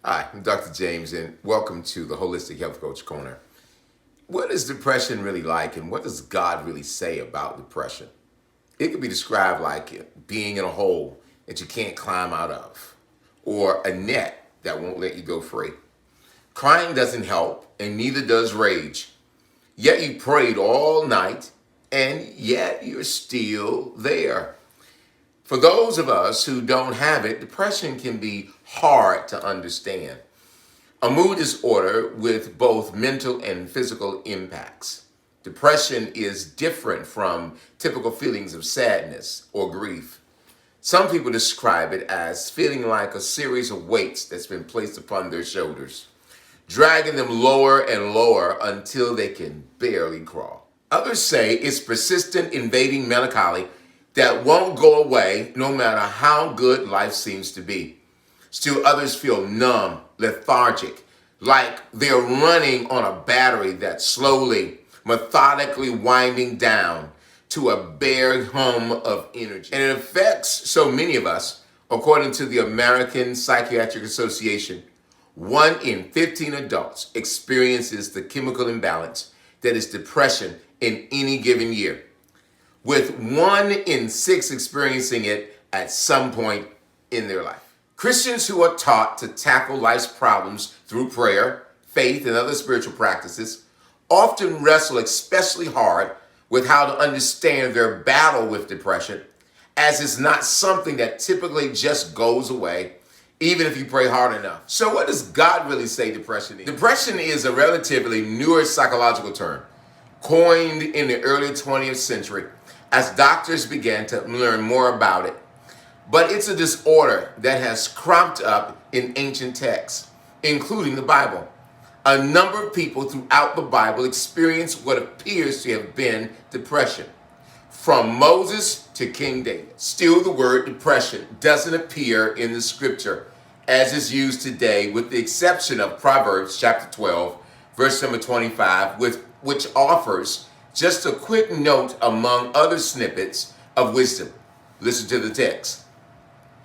Hi, I'm Dr. James, and welcome to the Holistic Health Coach Corner. What is depression really like, and what does God really say about depression? It could be described like being in a hole that you can't climb out of, or a net that won't let you go free. Crying doesn't help, and neither does rage. Yet you prayed all night, and yet you're still there. For those of us who don't have it, depression can be hard to understand. A mood disorder with both mental and physical impacts. Depression is different from typical feelings of sadness or grief. Some people describe it as feeling like a series of weights that's been placed upon their shoulders, dragging them lower and lower until they can barely crawl. Others say it's persistent invading melancholy that won't go away no matter how good life seems to be. Still others feel numb, lethargic, like they're running on a battery that's slowly, methodically winding down to a bare hum of energy. And it affects so many of us. According to the American Psychiatric Association, 1 in 15 adults experiences the chemical imbalance that is depression in any given year, with 1 in 6 experiencing it at some point in their life. Christians who are taught to tackle life's problems through prayer, faith, and other spiritual practices often wrestle especially hard with how to understand their battle with depression, as it's not something that typically just goes away, even if you pray hard enough. So what does God really say depression is? Depression is a relatively newer psychological term, coined in the early 20th century as doctors began to learn more about it. But it's a disorder that has cropped up in ancient texts, including the Bible. A number of people throughout the Bible experience what appears to have been depression, from Moses to King David. Still, the word depression doesn't appear in the scripture as is used today, with the exception of Proverbs chapter 12, verse number 25, which offers just a quick note among other snippets of wisdom. Listen to the text.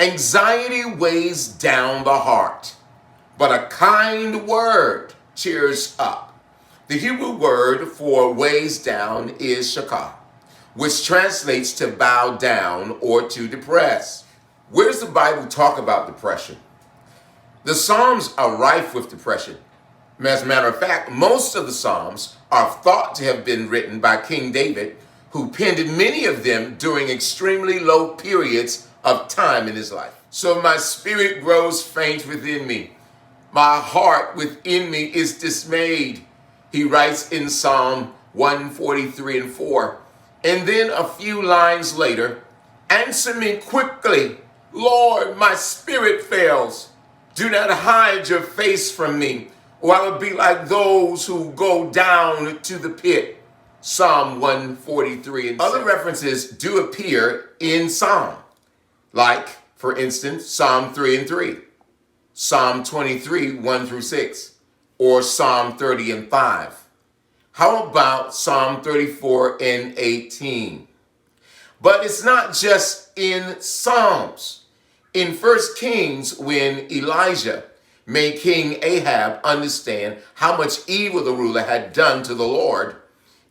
Anxiety weighs down the heart, but a kind word cheers up. The Hebrew word for weighs down is shakah, which translates to bow down or to depress. Where does the Bible talk about depression? The Psalms are rife with depression. As a matter of fact, most of the Psalms are thought to have been written by King David, who penned many of them during extremely low periods of time in his life. So my spirit grows faint within me. My heart within me is dismayed, he writes in Psalm 143 and 4. And then a few lines later, answer me quickly, Lord, my spirit fails. Do not hide your face from me, or I will be like those who go down to the pit. Psalm 143 and 7. Other references do appear in Psalm, like, for instance, Psalm 3 and 3, Psalm 23, 1 through 6, or Psalm 30 and 5. How about Psalm 34 and 18? But it's not just in Psalms. In 1 Kings, when Elijah made King Ahab understand how much evil the ruler had done to the Lord,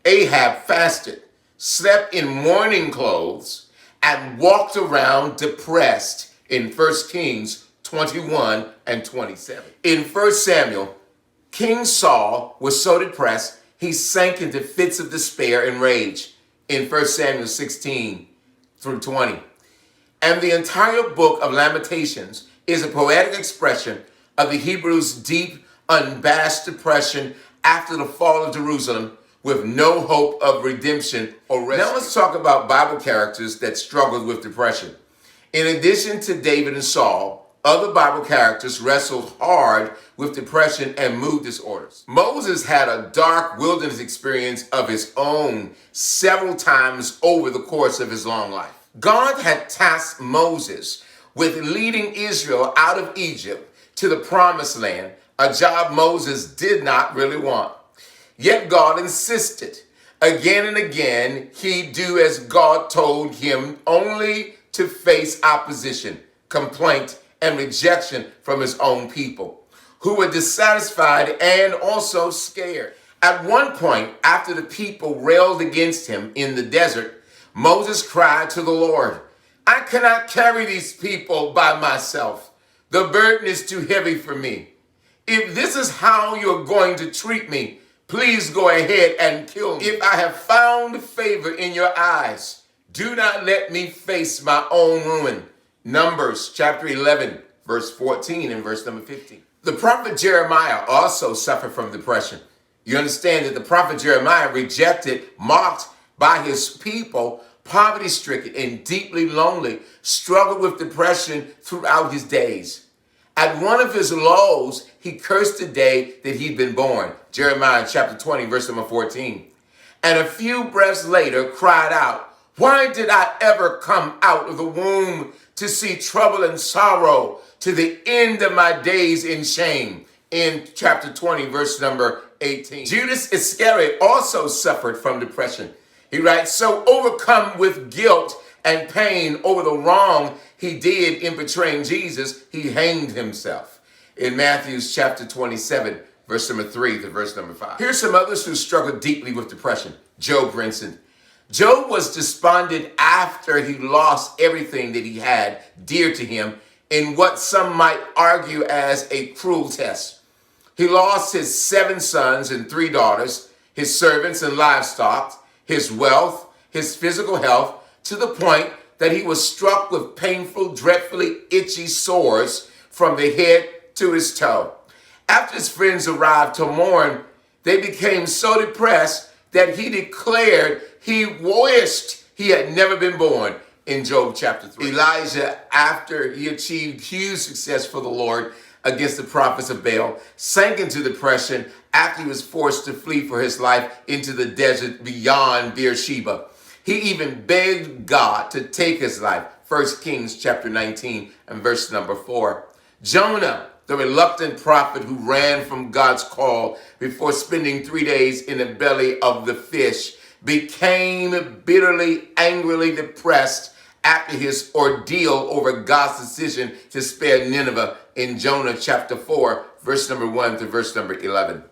Ahab fasted, slept in mourning clothes, and walked around depressed in 1 Kings 21 and 27. In 1 Samuel, King Saul was so depressed, he sank into fits of despair and rage in 1 Samuel 16 through 20. And the entire book of Lamentations is a poetic expression of the Hebrews' deep, unabashed depression after the fall of Jerusalem, with no hope of redemption or rescue. Now let's talk about Bible characters that struggled with depression. In addition to David and Saul, other Bible characters wrestled hard with depression and mood disorders. Moses had a dark wilderness experience of his own several times over the course of his long life. God had tasked Moses with leading Israel out of Egypt to the promised land, a job Moses did not really want. Yet God insisted. Again and again, he do as God told him, only to face opposition, complaint, and rejection from his own people. who were dissatisfied and also scared. At one point, after the people railed against him in the desert, Moses cried to the Lord, I cannot carry these people by myself. The burden is too heavy for me. If this is how you're going to treat me, please go ahead and kill me. If I have found favor in your eyes, do not let me face my own ruin. Numbers chapter 11, verse 14 and verse number 15. The prophet Jeremiah also suffered from depression. You understand that the prophet Jeremiah rejected, mocked by his people, poverty-stricken and deeply lonely, struggled with depression throughout his days. At one of his lows, he cursed the day that he'd been born. Jeremiah chapter 20, verse number 14. And a few breaths later cried out, why did I ever come out of the womb to see trouble and sorrow to the end of my days in shame? In chapter 20, verse number 18. Judas Iscariot also suffered from depression. He writes, so overcome with guilt and pain over the wrong he did in betraying Jesus, he hanged himself. In Matthew chapter 27, verse number 3 to verse number 5. Here's some others who struggled deeply with depression. Job, for instance. Job was despondent after he lost everything that he had dear to him in what some might argue as a cruel test. He lost his 7 sons and 3 daughters, his servants and livestock, his wealth, his physical health, to the point that he was struck with painful, dreadfully itchy sores from the head to his toe. After his friends arrived to mourn, they became so depressed that he declared he wished he had never been born in Job chapter 3. Elijah, after he achieved huge success for the Lord against the prophets of Baal, sank into depression after he was forced to flee for his life into the desert beyond Beersheba. He even begged God to take his life. 1 Kings chapter 19 and verse number 4. Jonah, the reluctant prophet who ran from God's call before spending 3 days in the belly of the fish, became bitterly, angrily depressed after his ordeal over God's decision to spare Nineveh in Jonah chapter 4, verse number 1 to verse number 11.